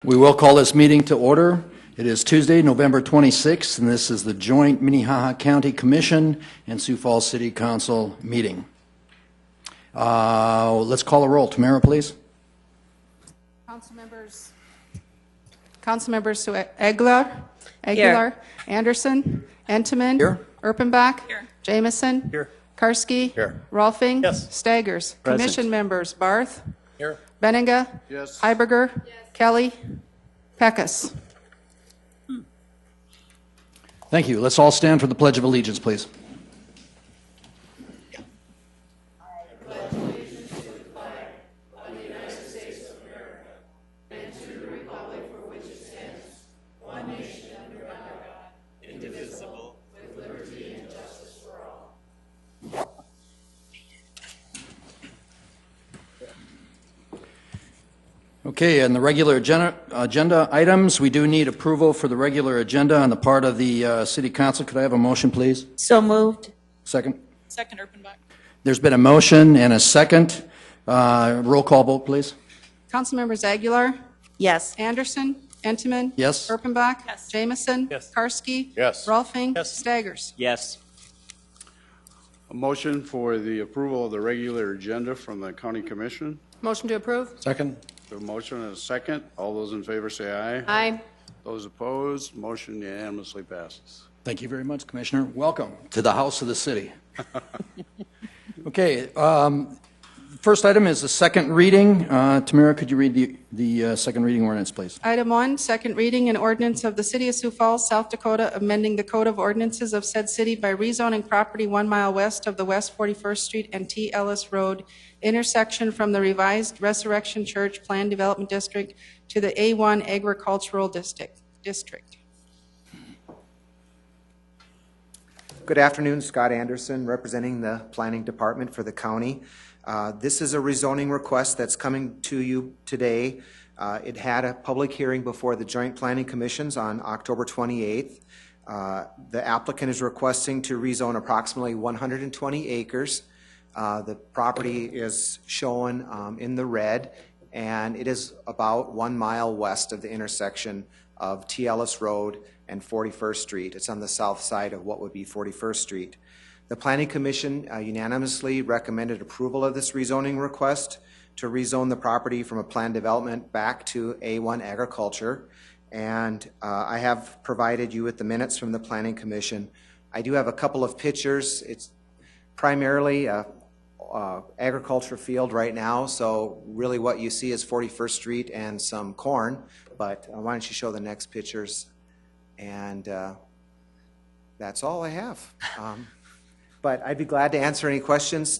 We will call this meeting to order. It is Tuesday, November 26th, and this is the joint Minnehaha County Commission and Sioux Falls City Council meeting. Let's call a roll. Tamara, please. Councilmembers Aguilar, Anderson, Entenmann, Here. Erpenbach, Jamison, Here. Karski, Here. Rolfing, Yes. Staggers. Present. Commission members Barth, Here. Benninga, Yes. Heiberger, Kelly, Peckus. Thank you. Let's all stand for the Pledge of Allegiance, please. Okay, and the regular agenda items, we do need approval for the regular agenda on the part of the City Council. Could I have a motion, please? So moved. Second. Second, Erpenbach. There's been a motion and a second. Roll call vote, please. Councilmembers Aguilar, Yes. Anderson, Entenmann, Yes. Erpenbach, Yes. Jamison, Yes. Karski, Yes. Rolfing, Yes. Staggers. Yes. A motion for the approval of the regular agenda from the County Commission. Motion to approve. Second. A motion and a second. All those in favor say aye. Aye. Those opposed, motion unanimously passes. Thank you very much, Commissioner. Welcome to the House of the City. Okay, first item is the second reading. Tamara, could you read the second reading ordinance, please? Item 1, second reading, an ordinance of the City of Sioux Falls, South Dakota, amending the Code of Ordinances of said city by rezoning property 1 mile west of the West 41st Street and T. Ellis Road intersection from the revised Resurrection Church Planned Development District to the A1 Agricultural District. Good afternoon, Scott Anderson, representing the Planning Department for the county. This is a rezoning request that's coming to you today. It had a public hearing before the Joint Planning Commissions on October 28th. The applicant is requesting to rezone approximately 120 acres. The property is shown in the red, and it is about 1 mile west of the intersection of T. Ellis Road and 41st Street. It's on the south side of what would be 41st Street. The Planning Commission unanimously recommended approval of this rezoning request to rezone the property from a planned development back to A1 agriculture. And I have provided you with the minutes from the Planning Commission. I do have a couple of pictures. It's primarily a agriculture field right now, so really what you see is 41st Street and some corn, but why don't you show the next pictures? And that's all I have. But I'd be glad to answer any questions.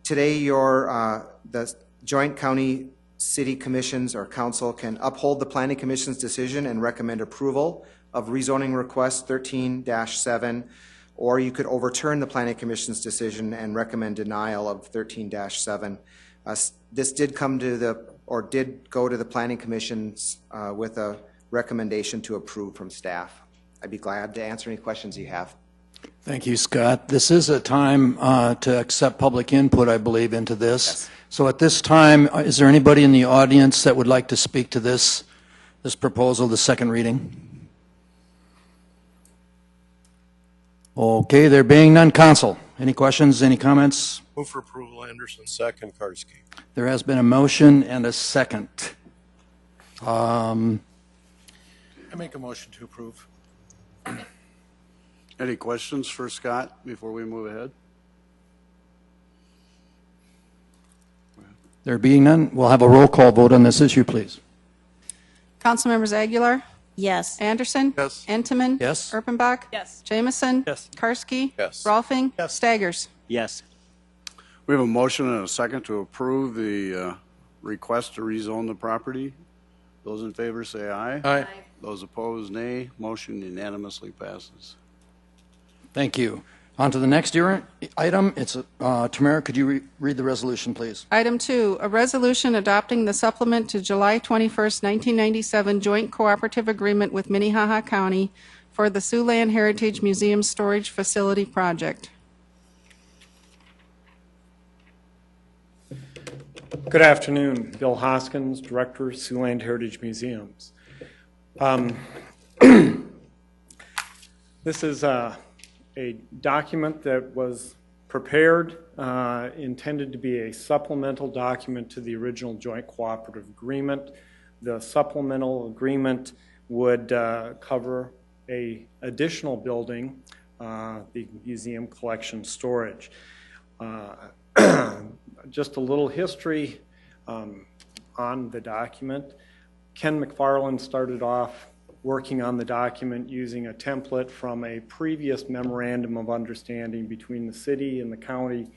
Today, the Joint County City Commissions or Council can uphold the Planning Commission's decision and recommend approval of rezoning request 13-7, or you could overturn the Planning Commission's decision and recommend denial of 13-7. This did go to the Planning Commission with a recommendation to approve from staff. I'd be glad to answer any questions you have. Thank you, Scott. This is a time to accept public input, I believe, into this. Yes. So at this time, is there anybody in the audience that would like to speak to this proposal, the second reading? Okay, there being none, Council. Any questions, any comments? Move for approval, Anderson. Second, Karski. There has been a motion and a second. I make a motion to approve. Any questions for Scott before we move ahead? There being none, we'll have a roll call vote on this issue, please. Councilmembers Aguilar, Yes. Anderson, Yes. Entenmann, Yes. Erpenbach, Yes. Jamison, Yes. Karski, Yes. Rolfing, Yes. Staggers. Yes. We have a motion and a second to approve the request to rezone the property. Those in favor say aye. Aye. Those opposed, nay. Motion unanimously passes. Thank you. On to the next item. It's Tamara, could you read the resolution, please? Item 2, a resolution adopting the supplement to July 21st, 1997 joint cooperative agreement with Minnehaha County for the Siouxland Heritage Museum Storage Facility Project. Good afternoon. Bill Hoskins, Director, Siouxland Heritage Museums. This is a document that was prepared, intended to be a supplemental document to the original joint cooperative agreement. The supplemental agreement would cover an additional building, the museum collection storage. Just a little history on the document. Ken McFarland started off working on the document using a template from a previous memorandum of understanding between the city and the county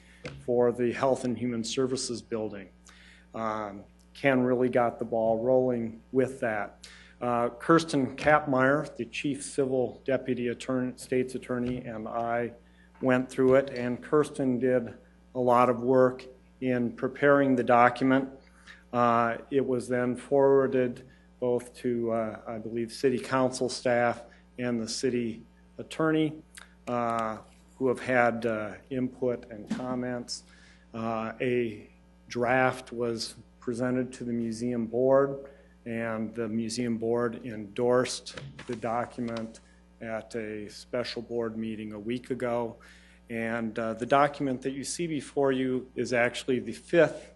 for the Health and Human Services building. Ken really got the ball rolling with that. Kirsten Kapmeyer, the Chief Civil Deputy State's Attorney, and I went through it, and Kirsten did a lot of work in preparing the document. It was then forwarded both to, I believe, City Council staff and the City Attorney, who have had input and comments. A draft was presented to the Museum Board, and the Museum Board endorsed the document at a special board meeting a week ago. And the document that you see before you is actually the fifth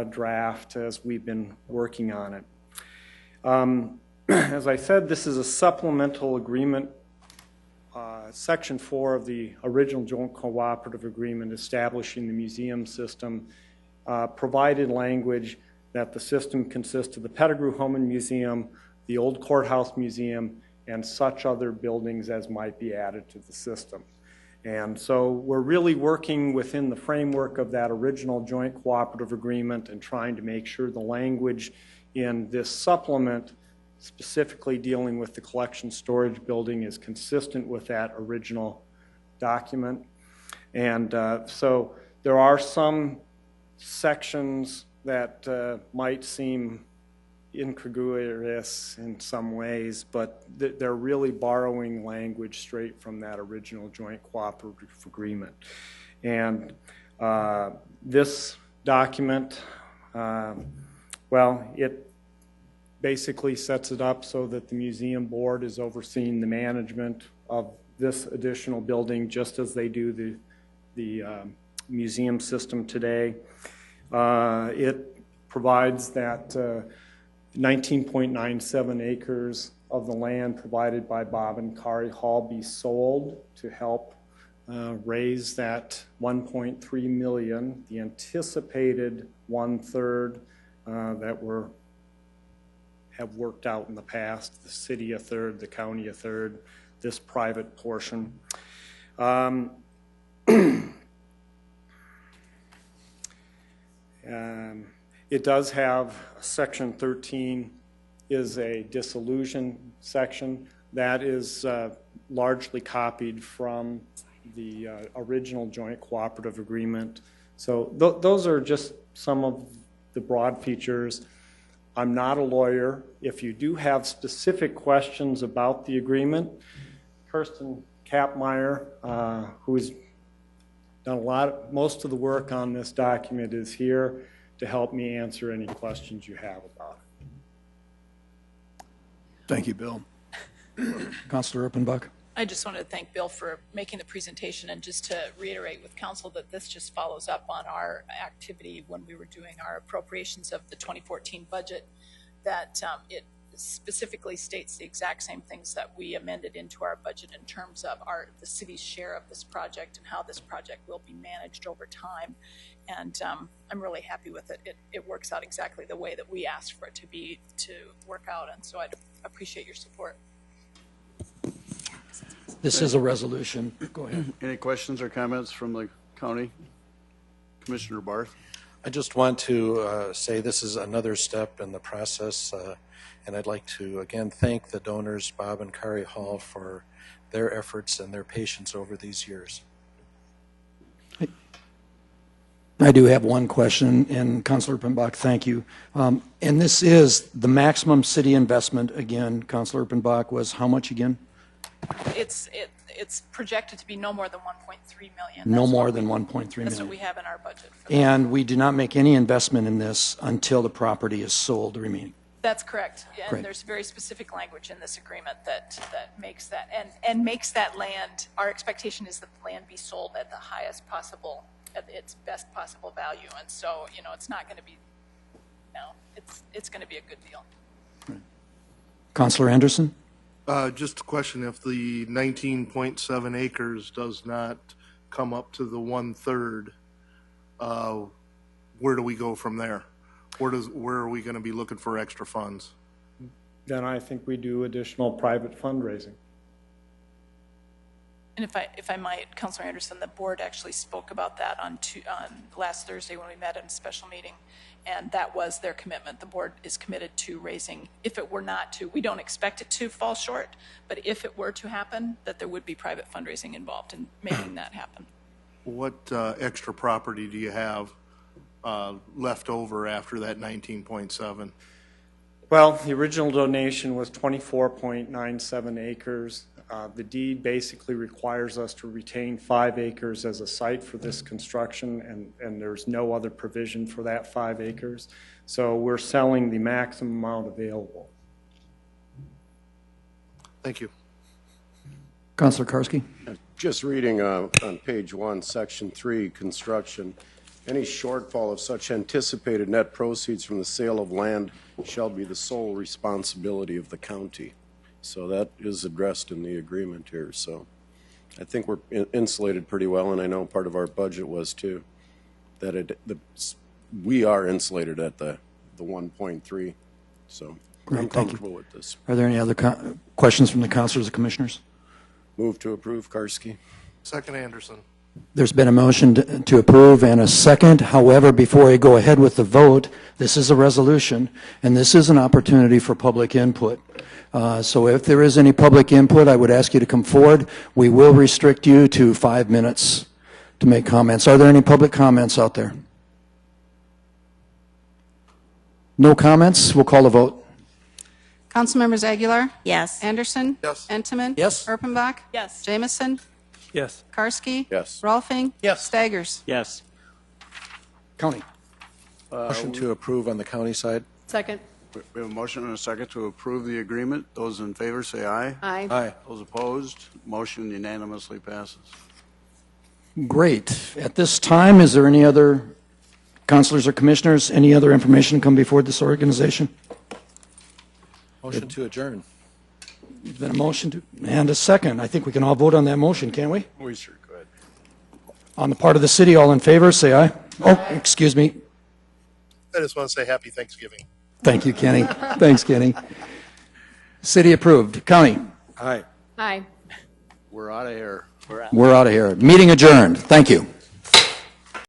draft as we've been working on it. As I said, this is a supplemental agreement. Section 4 of the original joint cooperative agreement establishing the museum system provided language that the system consists of the Pettigrew Home and Museum, the Old Courthouse Museum, and such other buildings as might be added to the system. And so we're really working within the framework of that original joint cooperative agreement and trying to make sure the language in this supplement, specifically dealing with the collection storage building, is consistent with that original document. And so there are some sections that might seem incongruous in some ways, but they're really borrowing language straight from that original joint cooperative agreement. And this document, well, it basically sets it up so that the Museum Board is overseeing the management of this additional building just as they do the museum system today. It provides that 19.97 acres of the land provided by Bob and Kari Hall be sold to help raise that $1.3 million, the anticipated 1/3 that have worked out in the past, the city 1/3, the county 1/3, this private portion. It does have section 13 is a dissolution section that is largely copied from the original joint cooperative agreement. So those are just some of the broad features. I'm not a lawyer. If you do have specific questions about the agreement, Kirsten Kapmeyer, who's done most of the work on this document, is here to help me answer any questions you have about it. Thank you, Bill. Councilor Erpenbach. I just wanted to thank Bill for making the presentation, and just to reiterate with council that this just follows up on our activity when we were doing our appropriations of the 2014 budget, that it specifically states the exact same things that we amended into our budget in terms of the city's share of this project and how this project will be managed over time. And I'm really happy with it. It works out exactly the way that we asked for it to work out, and so I'd appreciate your support. This is a resolution. Go ahead. Any questions or comments from the county? Commissioner Barth? I just want to say this is another step in the process, and I'd like to again thank the donors, Bob and Kari Hall, for their efforts and their patience over these years. I do have one question, and Councilor Erpenbach, thank you. And this is the maximum city investment, again, Councilor Erpenbach, was how much again? it's projected to be no more than 1.3 million. No That's more what than we- 1.3 That's what million. we have in our budget. For that. And we do not make any investment in this until the property is sold remaining. That's correct. Yeah, Great. and there's very specific language in this agreement that makes that, and makes that land, our expectation is that the land be sold at the highest possible, at its best possible value. And so, it's not going to be, it's going to be a good deal. Councilor Anderson? Just a question, if the 19.7 acres does not come up to the 1/3, where do we go from there? Where are we going to be looking for extra funds? Then I think we do additional private fundraising. And if I might, Councilor Anderson, the board actually spoke about that on last Thursday when we met in a special meeting, and that was their commitment. The board is committed to raising, if it were not to, we don't expect it to fall short, but if it were to happen, that there would be private fundraising involved in making that happen. What extra property do you have left over after that 19.7? Well, the original donation was 24.97 acres. The deed basically requires us to retain 5 acres as a site for this construction, and there's no other provision for that 5 acres. So we're selling the maximum amount available. Thank you. Councilor Karski? Just reading on page 1, section 3, construction. Any shortfall of such anticipated net proceeds from the sale of land shall be the sole responsibility of the county. So that is addressed in the agreement here. So I think we're insulated pretty well, and I know part of our budget was too, that we are insulated at the 1.3. So Great, I'm thank you. comfortable with this. Are there any other questions from the councilors or commissioners? Move to approve, Karski. Second, Anderson. There's been a motion to approve and a second. However, before I go ahead with the vote, this is a resolution, and this is an opportunity for public input. So if there is any public input, I would ask you to come forward. We will restrict you to 5 minutes to make comments. Are there any public comments out there? No comments? We'll call a vote. Councilmembers Aguilar? Yes. Anderson? Yes. Entenmann? Yes. Erpenbach? Yes. Jamison? Yes. Karski? Yes. Rolfing? Yes. Staggers? Yes. County. Motion to approve on the county side. Second. We have a motion and a second to approve the agreement. Those in favor say aye. Aye. Aye. Those opposed, motion unanimously passes. Great. At this time, is there any other councilors or commissioners, any other information come before this organization? Motion to adjourn. There's been a motion to, and a second. I think we can all vote on that motion, can't we? We sure could. On the part of the city, all in favor, say aye. Oh, excuse me. I just want to say happy Thanksgiving. Thank you, Kenny. Thanks, Kenny. City approved. County, Aye. Aye. We're out of here. we're out of here. Meeting adjourned. Thank you.